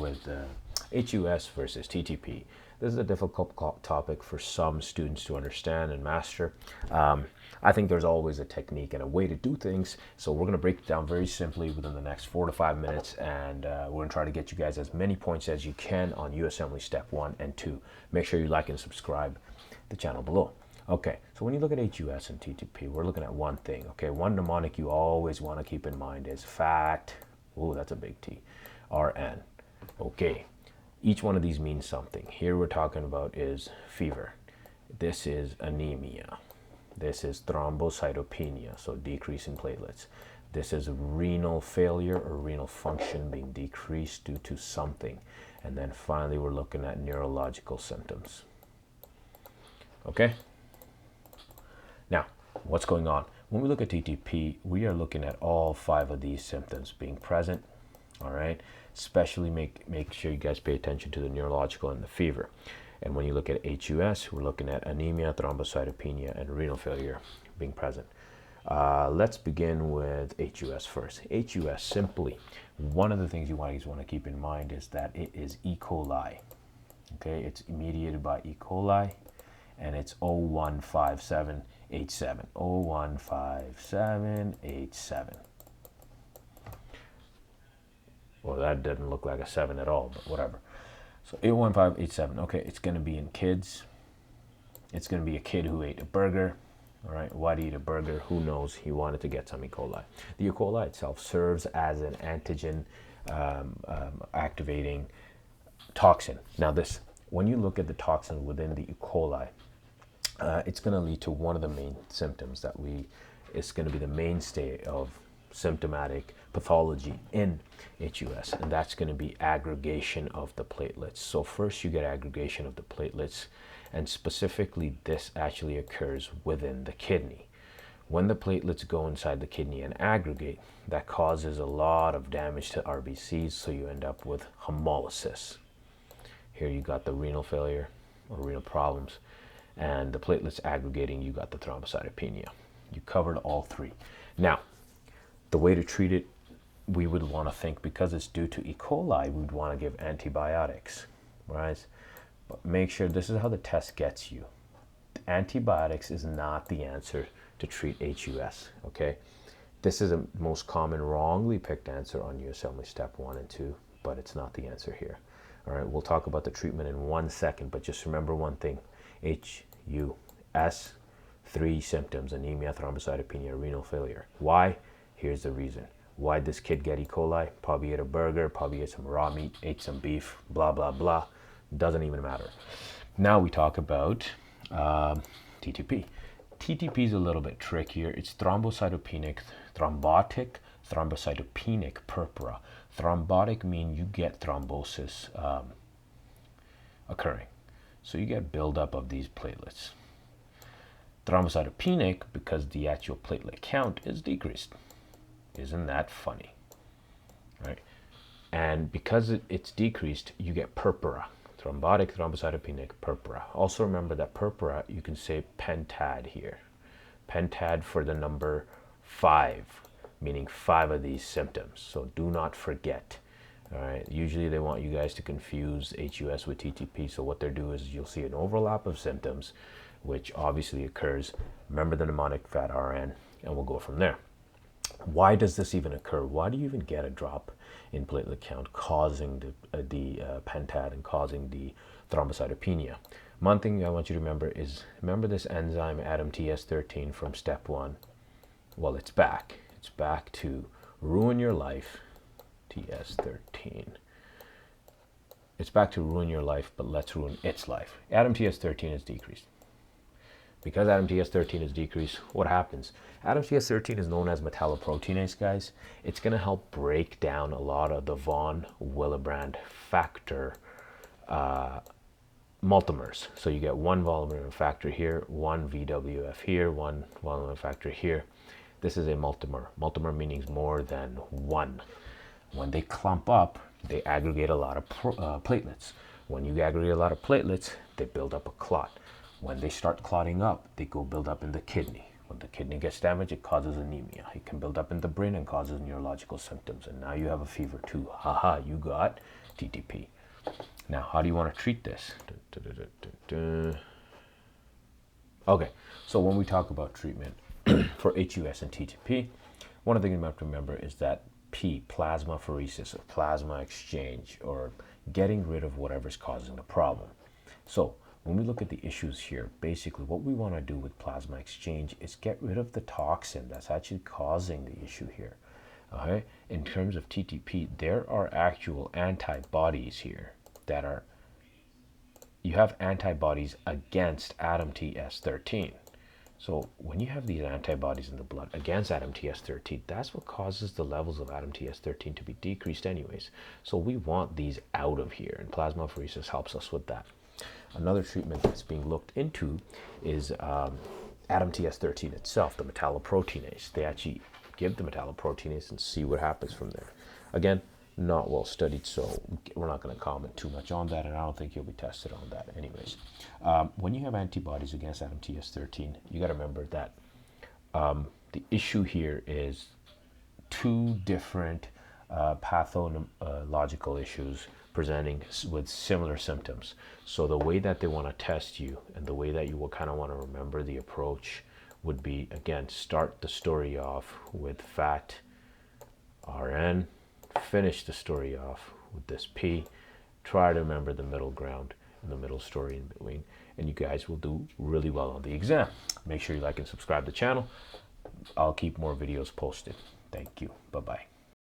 with HUS versus TTP. This is a difficult topic for some students to understand and master. I think there's always a technique and a way to do things, so we're going to break it down very simply within the next 4 to 5 minutes, and we're going to try to get you guys as many points as you can on USMLE Step 1 and 2. Make sure you like and subscribe the channel below. Okay, so when you look at HUS and TTP, we're looking at one thing, okay? One mnemonic you always want to keep in mind is FAT, oh, that's a big T, RN, okay? Each one of these means something. Here we're talking about is fever. This is anemia. This is thrombocytopenia, so decrease in platelets. This is renal failure or renal function being decreased due to something. And then finally, we're looking at neurological symptoms. Okay? Now, what's going on? When we look at TTP, we are looking at all 5 of these symptoms being present, all right? Especially make sure you guys pay attention to the neurological and the fever. And when you look at HUS, we're looking at anemia, thrombocytopenia, and renal failure being present. Let's begin with HUS first. HUS, simply, one of the things you always want to keep in mind is that it is E. coli. Okay, it's mediated by E. coli, and it's 015787. 015787. Well, that doesn't look like a 7 at all, but whatever. So 81587, okay, it's going to be in kids. It's going to be a kid who ate a burger. All right, why do you eat a burger? Who knows? He wanted to get some E. coli. The E. coli itself serves as an antigen activating toxin. Now this, when you look at the toxin within the E. coli, it's going to lead to one of the main symptoms that it's going to be the mainstay of symptomatic pathology in HUS, and that's going to be aggregation of the platelets. So first you get aggregation of the platelets, and specifically this actually occurs within the kidney. When the platelets go inside the kidney and aggregate, that causes a lot of damage to RBCs, so you end up with hemolysis. Here you got the renal failure or renal problems, and the platelets aggregating, you got the thrombocytopenia. You covered all 3. Now, the way to treat it, we would want to think, because it's due to E. coli, we would want to give antibiotics, right? But make sure this is how the test gets you. Antibiotics is not the answer to treat HUS, okay? This is the most common wrongly picked answer on USMLE Step 1 and 2, but it's not the answer here. All right, we'll talk about the treatment in 1 second, but just remember one thing. HUS, 3 symptoms: anemia, thrombocytopenia, renal failure. Why? Here's the reason. Why did this kid get E. coli? Probably ate a burger, probably ate some raw meat, ate some beef, blah, blah, blah. Doesn't even matter. Now we talk about TTP. TTP is a little bit trickier. It's thrombocytopenic, thrombocytopenic purpura. Thrombotic means you get thrombosis occurring. So you get buildup of these platelets. Thrombocytopenic because the actual platelet count is decreased. Isn't that funny? Right? And because it's decreased, you get purpura. Thrombotic, thrombocytopenic, purpura. Also remember that purpura, you can say pentad here. Pentad for the number 5, meaning 5 of these symptoms. So do not forget. All right. Usually they want you guys to confuse HUS with TTP. So what they do is you'll see an overlap of symptoms, which obviously occurs. Remember the mnemonic FAT RN, and we'll go from there. Why does this even occur? Why do you even get a drop in platelet count causing the pentad and causing the thrombocytopenia? One thing I want you to remember is, remember this enzyme ADAMTS13 from step 1? Well, it's back. It's back to ruin your life. TS13. It's back to ruin your life, but let's ruin its life. ADAMTS13 is decreased. Because ADAMTS13 is decreased, what happens? ADAMTS13 is known as metalloproteinase, guys. It's going to help break down a lot of the von Willebrand factor multimers. So you get one Willebrand factor here, one VWF here, one Willebrand factor here. This is a multimer. Multimer meaning more than 1. When they clump up, they aggregate a lot of platelets. When you aggregate a lot of platelets, they build up a clot. When they start clotting up, they go build up in the kidney. When the kidney gets damaged, it causes anemia. It can build up in the brain and causes neurological symptoms. And now you have a fever too. Haha, you got TTP. Now, how do you want to treat this? Okay, so when we talk about treatment for HUS and TTP, one of the things you have to remember is that P, plasmapheresis, or plasma exchange, or getting rid of whatever's causing the problem. So when we look at the issues here, basically what we want to do with plasma exchange is get rid of the toxin that's actually causing the issue here. Okay? In terms of TTP, there are actual antibodies here that are, you have antibodies against ADAMTS13. So when you have these antibodies in the blood against ADAMTS13, that's what causes the levels of ADAMTS13 to be decreased anyways. So we want these out of here, and plasmapheresis helps us with that. Another treatment that's being looked into is ADAMTS13 itself, the metalloproteinase. They actually give the metalloproteinase and see what happens from there. Again, not well studied, so we're not going to comment too much on that, and I don't think you'll be tested on that anyways. When you have antibodies against ADAMTS13, you got to remember that the issue here is two different pathological issues presenting with similar symptoms. So the way that they want to test you, and the way that you will kind of want to remember the approach, would be, again, start the story off with fat RN, finish the story off with this P, try to remember the middle ground and the middle story in between, and you guys will do really well on the exam. Make sure you like and subscribe to the channel. I'll keep more videos posted. Thank you. Bye-bye.